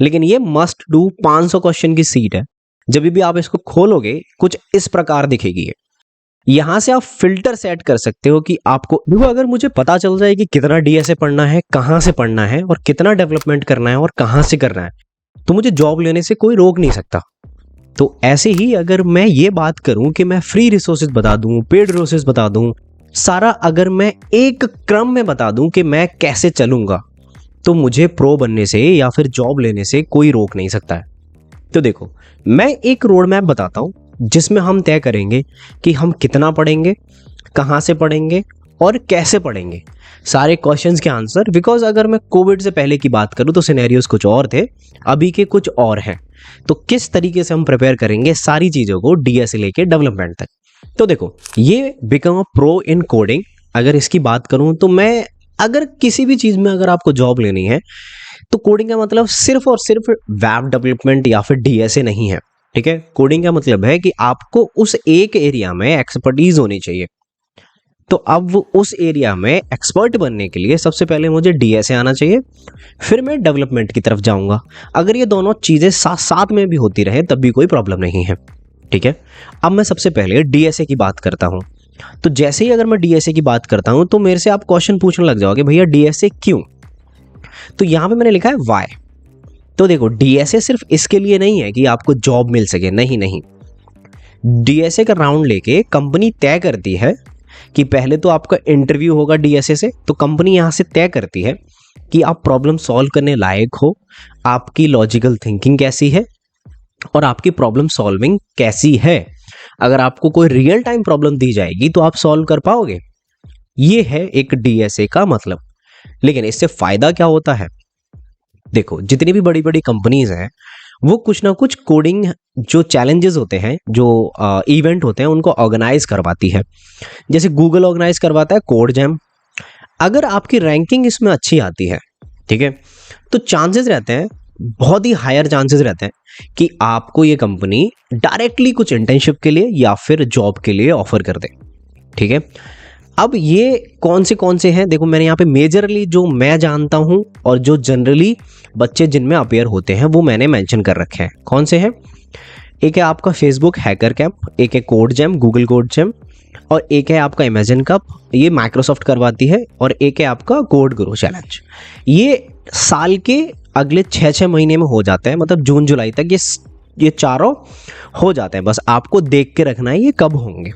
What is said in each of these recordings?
लेकिन ये must do 500 question की सीट है। जब भी आप इसको खोलोगे कुछ इस प्रकार दिखेगी ये। यहां से आप फिल्टर सेट कर सकते हो कि आपको देखो, अगर मुझे पता चल जाए कि कितना डीएसए पढ़ना है, कहां से पढ़ना है और कितना डेवलपमेंट करना है और कहां से करना है, तो मुझे जॉब लेने से कोई रोक नहीं सकता। तो ऐसे ही अगर मैं ये बात करूं कि मैं फ्री रिसोर्सेज बता दूं, पेड रिसोर्सेज बता दूं, सारा अगर मैं एक क्रम में बता दूं कि मैं कैसे चलूंगा, तो मुझे प्रो बनने से या फिर जॉब लेने से कोई रोक नहीं सकता है। तो देखो, मैं एक रोड मैप बताता हूं जिसमें हम तय करेंगे कि हम कितना पढ़ेंगे, कहां से पढ़ेंगे और कैसे पढ़ेंगे, सारे क्वेश्चंस के आंसर। बिकॉज अगर मैं कोविड से पहले की बात करूं तो सिनेरियोज कुछ और थे, अभी के कुछ और हैं। तो किस तरीके से हम प्रिपेयर करेंगे सारी चीज़ों को डीएसए लेके डेवलपमेंट तक। तो देखो, ये become a pro in coding, अगर इसकी बात करूं तो मैं, अगर किसी भी चीज़ में अगर आपको जॉब लेनी है तो कोडिंग का मतलब सिर्फ और सिर्फ वेब डेवलपमेंट या फिर डीएसए नहीं है। ठीक है, कोडिंग का मतलब है कि आपको उस एक एरिया में एक्सपर्टीज होनी चाहिए। तो अब उस एरिया में एक्सपर्ट बनने के लिए सबसे पहले मुझे डीएसए आना चाहिए, फिर मैं डेवलपमेंट की तरफ जाऊंगा। अगर ये दोनों चीज़ें साथ साथ में भी होती रहे तब भी कोई प्रॉब्लम नहीं है। ठीक है, अब मैं सबसे पहले डीएसए की बात करता हूं। तो जैसे ही अगर मैं डीएसए की बात करता हूं तो मेरे से आप क्वेश्चन पूछने लग जाओगे, भैया डीएसए क्यों? तो यहां पे मैंने लिखा है वाई। तो देखो, डीएसए सिर्फ इसके लिए नहीं है कि आपको जॉब मिल सके, नहीं नहीं। डीएसए का राउंड लेके कंपनी तय करती है कि पहले तो आपका इंटरव्यू होगा डीएसए से। तो कंपनी यहां से तय करती है कि आप प्रॉब्लम सॉल्व करने लायक हो, आपकी लॉजिकल थिंकिंग कैसी है और आपकी प्रॉब्लम सॉल्विंग कैसी है। अगर आपको कोई रियल टाइम प्रॉब्लम दी जाएगी तो आप सॉल्व कर पाओगे। ये है एक डीएसए का मतलब। लेकिन इससे फायदा क्या होता है? देखो, जितनी भी बड़ी बड़ी कंपनीज हैं वो कुछ ना कुछ कोडिंग जो चैलेंजेस होते हैं, जो इवेंट होते हैं, उनको ऑर्गेनाइज करवाती है। जैसे गूगल ऑर्गेनाइज करवाता है कोड जैम। अगर आपकी रैंकिंग इसमें अच्छी आती है, ठीक है, तो चांसेस रहते हैं, बहुत ही हायर चांसेस रहते हैं कि आपको ये कंपनी डायरेक्टली कुछ इंटर्नशिप के लिए या फिर जॉब के लिए ऑफर कर दे। ठीक है, अब ये कौन से हैं, देखो मैंने यहाँ पे मेजरली जो मैं जानता हूँ और जो जनरली बच्चे जिनमें अपेयर होते हैं वो मैंने मेंशन कर रखे हैं। कौन से हैं? एक है आपका फेसबुक हैकर कैंप, एक है code jam, Google code jam, और एक है आपका अमेजन कप, ये माइक्रोसॉफ्ट करवाती है, और एक है आपका कोड गुरु चैलेंज। ये साल के अगले 6-6 महीने में हो जाता है, मतलब जून जुलाई तक ये चारों हो जाते हैं। बस आपको देख के रखना है ये कब होंगे।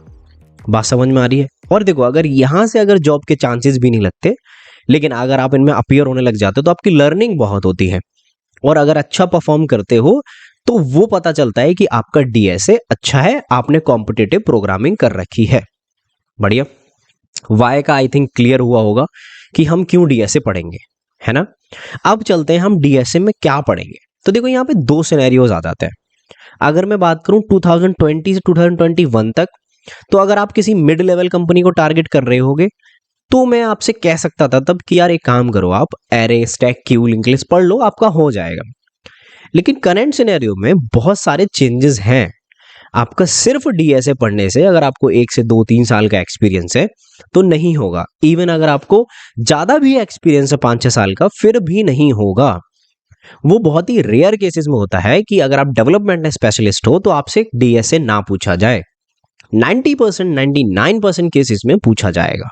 बात समझ में आ रही है? और देखो, अगर यहाँ से अगर जॉब के चांसेस भी नहीं लगते, लेकिन अगर आप इनमें अपीयर होने लग जाते हो तो आपकी लर्निंग बहुत होती है, और अगर अच्छा परफॉर्म करते हो तो वो पता चलता है कि आपका डीएसए अच्छा है, आपने कॉम्पिटिटिव प्रोग्रामिंग कर रखी है। बढ़िया। वाई का आई थिंक क्लियर हुआ होगा कि हम क्यों डीएसए पढ़ेंगे, है ना? अब चलते हैं हम डीएसए में क्या पढ़ेंगे। तो देखो, यहाँ पे दो सिनेरियोज आ जाते हैं। अगर मैं बात करूं 2020 से 2021 तक, तो अगर आप किसी मिड लेवल कंपनी को टारगेट कर रहे होगे तो मैं आपसे कह सकता था तब कि यार एक काम करो, आप array, stack, Q, link list पढ़ लो, आपका हो जाएगा। लेकिन करंट सिनेरियो में बहुत सारे चेंजेस हैं। आपका सिर्फ डीएसए पढ़ने से, अगर आपको 1 से 2-3 साल का एक्सपीरियंस है तो नहीं होगा। इवन अगर आपको ज्यादा भी एक्सपीरियंस है 5-6 साल का, फिर भी नहीं होगा। वो बहुत ही रेयर केसेस में होता है कि अगर आप डेवलपमेंट स्पेशलिस्ट हो तो आपसे डीएसए ना पूछा जाए। 90%, 99% केसेस में पूछा जाएगा।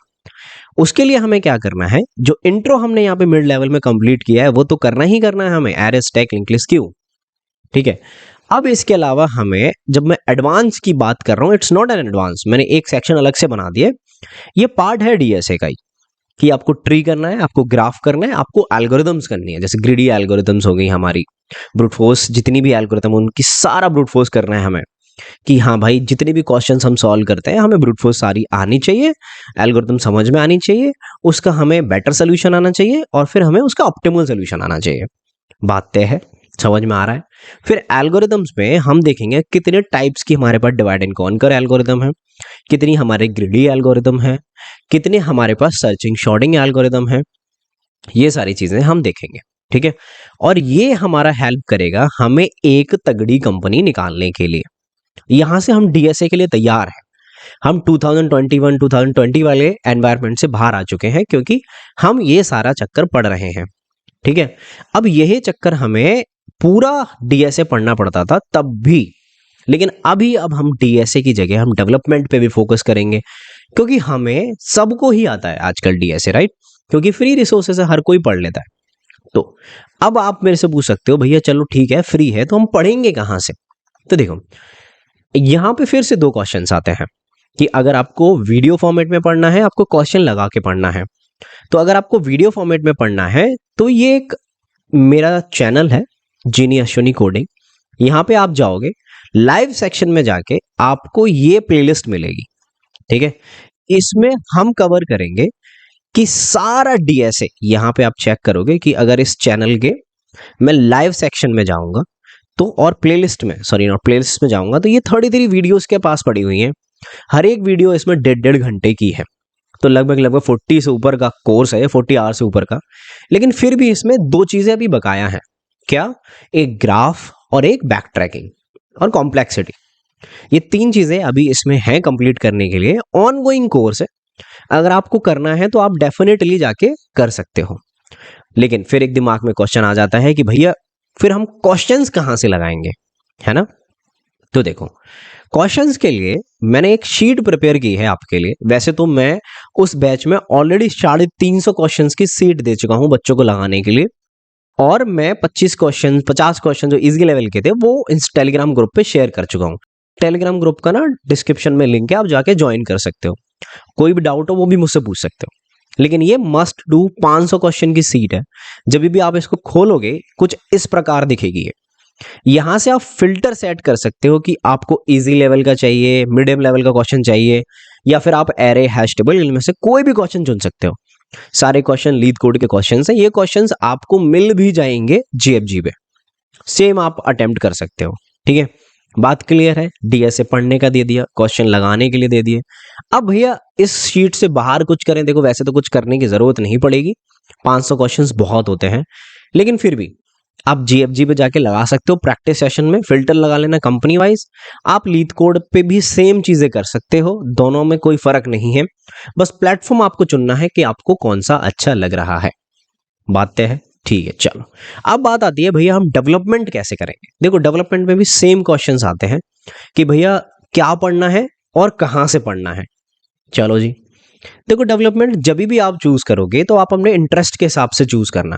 उसके लिए हमें क्या करना है, जो इंट्रो हमने यहाँ पे मिड लेवल में कंप्लीट किया है वो तो करना ही करना है हमें, array, stack, link list, Q. ठीक है, अब इसके अलावा हमें, जब मैं एडवांस की बात कर रहा हूं, इट्स नॉट एन एडवांस, मैंने एक सेक्शन अलग से बना दिया। ये पार्ट है डीएसए का ही, कि आपको ट्री करना है, आपको ग्राफ करना है, आपको एल्गोरिथम्स करनी है। जैसे ग्रिडी एल्गोरिथम्स हो गई हमारी, ब्रूट फोर्स, जितनी भी एल्गोरिथम उनकी सारा ब्रूट फोर्स करना है हमें, कि हाँ भाई जितने भी क्वेश्चंस हम सॉल्व करते हैं हमें ब्रूट फोर्स सारी आनी चाहिए, एल्गोरिथम समझ में आनी चाहिए, उसका हमें बेटर सोल्यूशन आना चाहिए, और फिर हमें उसका ऑप्टिमल सोल्यूशन आना चाहिए। बात तय है, समझ में आ रहा है? फिर एल्गोरिथम्स में हम देखेंगे कितने टाइप्स की हमारे पास डिवाइड एंड कॉन्कर एल्गोरिथम है, कितनी हमारे ग्रिडी एल्गोरिथम है, कितने हमारे पास सर्चिंग शॉर्टिंग एल्गोरिथम है। ये सारी चीजें हम देखेंगे। ठीक है, और ये हमारा हेल्प करेगा हमें एक तगड़ी कंपनी निकालने के लिए। यहां से हम डीएसए के लिए तैयार हैं। हम 2021 2020 वाले एनवायरनमेंट से बाहर आ चुके हैं, क्योंकि हम ये सारा चक्कर पढ़ रहे हैं। ठीक है, अब यही चक्कर हमें पूरा डीएसए पढ़ना पड़ता था तब भी। लेकिन अब हम डीएसए की जगह हम डेवलपमेंट पे भी फोकस करेंगे, क्योंकि हमें सबको ही आता है आजकल डीएसए, राइट? क्योंकि फ्री रिसोर्सेस है, हर कोई पढ़ लेता है। तो अब आप मेरे से पूछ सकते हो भैया चलो ठीक है फ्री है तो हम पढ़ेंगे कहाँ से? तो देखो यहाँ पे फिर से दो क्वेश्चंस आते हैं कि अगर आपको वीडियो फॉर्मेट में पढ़ना है, आपको क्वेश्चन लगा के पढ़ना है। तो अगर आपको वीडियो फॉर्मेट में पढ़ना है तो ये एक मेरा चैनल है जीनी अश्विनी कोडिंग, यहाँ पे आप जाओगे, लाइव सेक्शन में जाके आपको ये प्लेलिस्ट मिलेगी, ठीक है? इसमें हम कवर करेंगे कि सारा डीएसए, यहाँ पे आप चेक करोगे कि अगर इस चैनल के मैं लाइव सेक्शन में जाऊंगा तो, और प्लेलिस्ट में, सॉरी नॉट प्लेलिस्ट में जाऊंगा तो ये 33 वीडियोस के पास पड़ी हुई हैं। हर एक वीडियो इसमें 1.5 घंटे की है, तो लगभग 40 से ऊपर का कोर्स है, 40 आवर से ऊपर का। लेकिन फिर भी इसमें दो चीजें अभी बकाया हैं। क्या? एक ग्राफ और एक बैक ट्रैकिंग और कॉम्प्लेक्सिटी। ये तीन चीजें अभी इसमें हैं कंप्लीट करने के लिए। ऑनगोइंग कोर्स है, अगर आपको करना है तो आप डेफिनेटली जाके कर सकते हो। लेकिन फिर एक दिमाग में क्वेश्चन आ जाता है कि भैया फिर हम क्वेश्चंस कहाँ से लगाएंगे, है ना? तो देखो क्वेश्चंस के लिए मैंने एक शीट प्रिपेयर की है आपके लिए। वैसे तो मैं उस बैच में ऑलरेडी 350 क्वेश्चंस की शीट दे चुका हूं बच्चों को लगाने के लिए, और मैं 50 क्वेश्चन जो इजी लेवल के थे वो इस टेलीग्राम ग्रुप पे शेयर कर चुका हूं। टेलीग्राम ग्रुप का ना डिस्क्रिप्शन में लिंक है, आप जाके ज्वाइन कर सकते हो। कोई भी डाउट हो वो भी मुझसे पूछ सकते हो। लेकिन ये मस्ट डू 500 क्वेश्चन की सीट है। जब भी आप इसको खोलोगे कुछ इस प्रकार दिखेगी ये। यहां से आप फिल्टर सेट कर सकते हो कि आपको इजी लेवल का चाहिए, मीडियम लेवल का क्वेश्चन चाहिए, या फिर आप एरे हैश टेबल इनमें से कोई भी क्वेश्चन चुन सकते हो। सारे क्वेश्चन लीड कोड के क्वेश्चन हैं। ये क्वेश्चन आपको मिल भी जाएंगे जीएफजी पे, सेम आप अटेम्प्ट कर सकते हो, ठीक है? बात क्लियर है? डीएसए पढ़ने का दे दिया, क्वेश्चन लगाने के लिए दे दिए। अब भैया इस शीट से बाहर कुछ करें, देखो वैसे तो कुछ करने की जरूरत नहीं पड़ेगी, 500 क्वेश्चंस बहुत होते हैं। लेकिन फिर भी आप जीएफजी पे जाके लगा सकते हो, प्रैक्टिस सेशन में फिल्टर लगा लेना कंपनी वाइज। आप लीड कोड पे भी सेम चीजें कर सकते हो, दोनों में कोई फर्क नहीं है। बस प्लेटफॉर्म आपको चुनना है कि आपको कौन सा अच्छा लग रहा है। बात तय है? ठीक है, चलो अब बात आती है भैया हम डेवलपमेंट कैसे करेंगे। देखो डेवलपमेंट में भी सेम क्वेश्चंस आते हैं कि भैया क्या पढ़ना है और कहां से पढ़ना है। चलो जी, देखो डेवलपमेंट जब भी आप चूज करोगे तो आप अपने इंटरेस्ट के हिसाब से चूज करना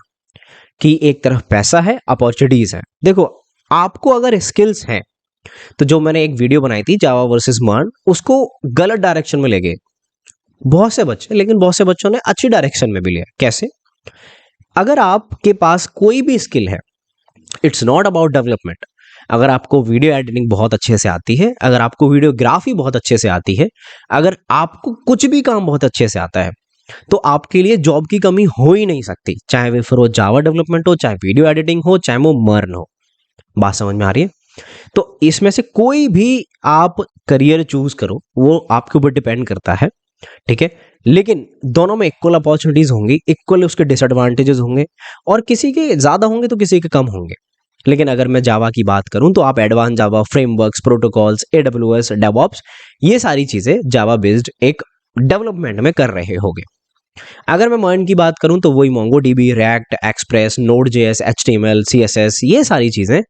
कि एक तरफ पैसा है, अपॉर्चुनिटीज है। देखो आपको अगर स्किल्स हैं तो जो मैंने एक वीडियो बनाई थी जावा वर्सेस मर्न, उसको गलत डायरेक्शन में ले गए बहुत से बच्चे, लेकिन बहुत से बच्चों ने अच्छी डायरेक्शन में भी लिया। कैसे? अगर आपके पास कोई भी स्किल है, इट्स नॉट अबाउट डेवलपमेंट। अगर आपको वीडियो एडिटिंग बहुत अच्छे से आती है, अगर आपको वीडियोग्राफी बहुत अच्छे से आती है, अगर आपको कुछ भी काम बहुत अच्छे से आता है, तो आपके लिए जॉब की कमी हो ही नहीं सकती। चाहे वे फिर वो जावा डेवलपमेंट हो, चाहे वीडियो एडिटिंग हो, चाहे वो मर्न हो। बात समझ में आ रही है? तो इसमें से कोई भी आप करियर चूज करो, वो आपके ऊपर डिपेंड करता है, ठीक है? लेकिन दोनों में इक्वल अपॉर्चुनिटीज होंगी, इक्वल उसके डिसएडवांटेजेस होंगे, और किसी के ज्यादा होंगे तो किसी के कम होंगे। लेकिन अगर मैं जावा की बात करूं तो आप एडवांस जावा, फ्रेमवर्क्स, प्रोटोकॉल्स, एडब्ल्यूएस, डेवऑप्स, ये सारी चीजें जावा बेस्ड एक डेवलपमेंट में कर रहे होगे। अगर मैं मर्न की बात करूं तो वही MongoDB, react, express, node JS, HTML, CSS, ये सारी चीजें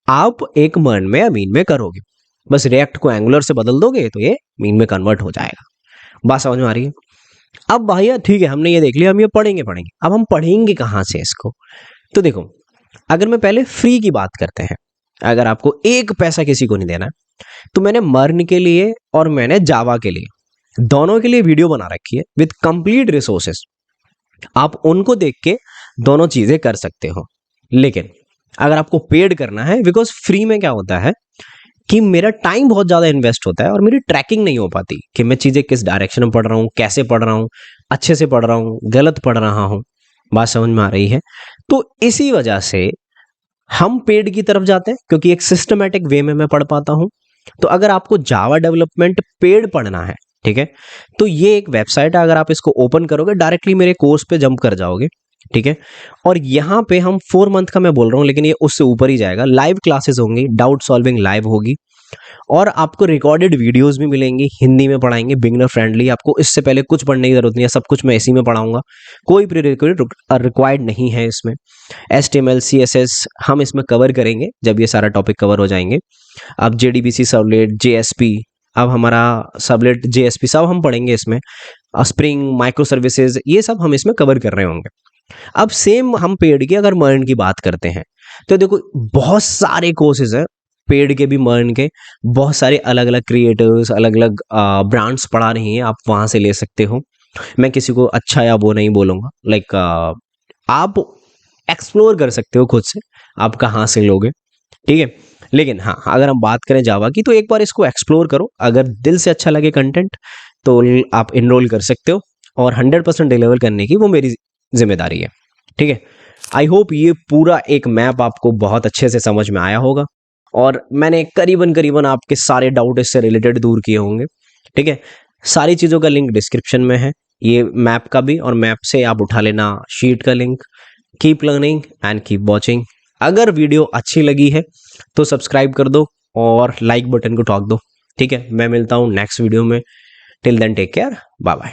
आप एक मर्न में या मीन में करोगे। बस रिएक्ट को एंगुलर से बदल दोगे तो ये मीन में कन्वर्ट हो जाएगा। बात समझ में आ रही है? अब भैया ठीक है, हमने ये देख लिया, हम ये पढ़ेंगे। अब हम पढ़ेंगे कहाँ से इसको? तो देखो अगर मैं पहले फ्री की बात करते हैं, अगर आपको एक पैसा किसी को नहीं देना, तो मैंने मर्न के लिए और मैंने जावा के लिए दोनों के लिए वीडियो बना रखी है विद कंप्लीट रिसोर्सेस। आप उनको देख के दोनों चीजें कर सकते हो। लेकिन अगर आपको पेड करना है, बिकॉज फ्री में क्या होता है कि मेरा टाइम बहुत ज्यादा इन्वेस्ट होता है और मेरी ट्रैकिंग नहीं हो पाती कि मैं चीजें किस डायरेक्शन में पढ़ रहा हूँ, कैसे पढ़ रहा हूँ, अच्छे से पढ़ रहा हूँ, गलत पढ़ रहा हूँ। बात समझ में आ रही है? तो इसी वजह से हम पेड की तरफ जाते हैं, क्योंकि एक सिस्टमेटिक वे में मैं पढ़ पाता हूं। तो अगर आपको जावा डेवलपमेंट पेड पढ़ना है, ठीक है, तो ये एक वेबसाइट है, अगर आप इसको ओपन करोगे डायरेक्टली मेरे कोर्स पे जंप कर जाओगे, ठीक है? और यहाँ पे हम 4 मंथ का मैं बोल रहा हूँ, लेकिन ये उससे ऊपर ही जाएगा। लाइव क्लासेस होंगी, डाउट सॉल्विंग लाइव होगी, और आपको रिकॉर्डेड वीडियोस भी मिलेंगी, हिंदी में पढ़ाएंगे, बिगनर फ्रेंडली। आपको इससे पहले कुछ पढ़ने की जरूरत नहीं है, सब कुछ मैं इसी में पढ़ाऊंगा, कोई प्री रिक्वायर्ड नहीं है इसमें। HTML CSS हम इसमें कवर करेंगे जब ये सारा टॉपिक कवर हो जाएंगे। अब JDBC सर्वलेट, JSP, अब हमारा सर्वलेट JSP सब हम पढ़ेंगे इसमें। स्प्रिंग, माइक्रो सर्विसेज, ये सब हम इसमें कवर कर रहे होंगे। अब सेम हम पेड की अगर मर्न की बात करते हैं तो देखो बहुत सारे कोर्सेज हैं पेड के भी, मर्न के, बहुत सारे अलग अलग क्रिएटर्स, अलग अलग ब्रांड्स पढ़ा रही हैं, आप वहां से ले सकते हो। मैं किसी को अच्छा या वो नहीं बोलूंगा, लाइक आप एक्सप्लोर कर सकते हो खुद से, आप कहाँ से लोगे, ठीक है। लेकिन हाँ, अगर हम बात करें जावा की तो एक बार इसको एक्सप्लोर करो, अगर दिल से अच्छा लगे कंटेंट तो आप इनरोल कर सकते हो, और 100% डिलीवर करने की वो मेरी जिम्मेदारी है, ठीक है। आई होप ये पूरा एक मैप आपको बहुत अच्छे से समझ में आया होगा, और मैंने करीबन करीबन आपके सारे डाउट इससे रिलेटेड दूर किए होंगे, ठीक है। सारी चीज़ों का लिंक डिस्क्रिप्शन में है, ये मैप का भी, और मैप से आप उठा लेना शीट का link. Keep learning and keep watching. अगर वीडियो अच्छी लगी है तो सब्सक्राइब कर दो और लाइक बटन को ठोक दो, ठीक है। मैं मिलता हूँ नेक्स्ट वीडियो में। Till then take care, bye bye.